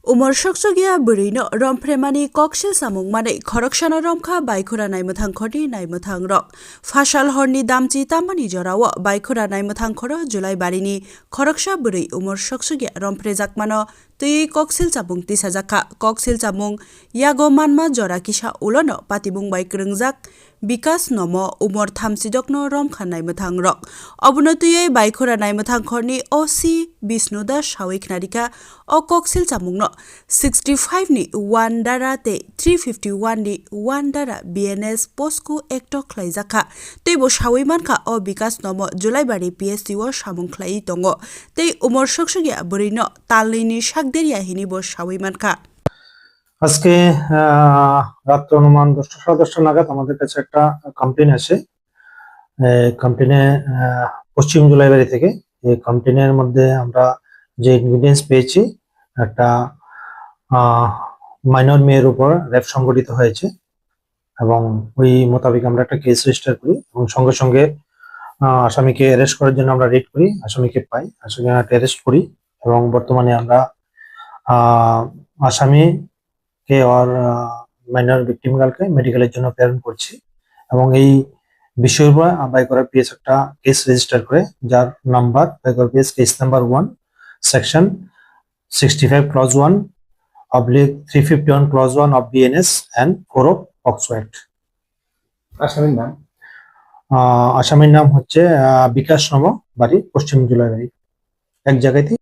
Umar Shoksogia Burino, Rompremani, Coxil Samungmani, Koroksana Romka, Baikura Naimutang Kodi, Naimutang Rock, Fashal Horni Damti Tamani Jorawa, Baikura Naimutang Koro, July Barini, Koroksha Buri, Umar Shoksogia, Romprezakmano, Tui Coxil Sabung Tisazaka, Coxil Samung, Yago Manma Jora Kisha Ulono, Patibung Baikrungzak, Bikas Nomo, Umar Thamsidokno, Romka Naimutang Rock, Obunotuye, Baikura Naimutang Korni, OC, Bisnuda, Shawik Narika, O Coxil Samungno. 65 ni 1 dara te 351 ni 1 dara BNS Posku Ekto Klaizaka teibo shawiman ka o bikas nomo July bari PSC o samung khlai tongo tei umor shokshogya burino talini shakderia hini bo shawiman ka আজকে রাত অনুমান 10:30 নাগাদ আমাদের কাছে একটা complain আসে। কমপ্লেইনে পশ্চিম জুলাইবাড়ি থেকে এই কমপ্লেইনের মধ্যে আমরা যে এভিডেন্স পেয়েছি একটা মাইনর মেয়ের উপর রেপ সংঘটিত হয়েছে এবং ওই মোতাবেক আমরা একটা কেস রেজিস্টার করি এবং সঙ্গে সঙ্গে আসামিকে অ্যারেস্ট করার জন্য আমরা রেড করি, আসামিকে পাই, আসামিকে অ্যারেস্ট করি এবং বর্তমানে আমরা আসামিকে আর মাইনর ভিকটিম গার্লকে মেডিকেলের জন্য প্রেরণ করছি এবং এই বিষয়ের উপর বাইকরা পিএস একটা কেস রেজিস্টার করে যার number Baikra PS case number 1 section 65 clause 1 / 351 clause 1 of BNS and 4 of POCSO act. আসামির নাম হচ্ছে বিকাশ নম, বাড়ি পশ্চিম জুলাইবাড়ি, এক জায়গায়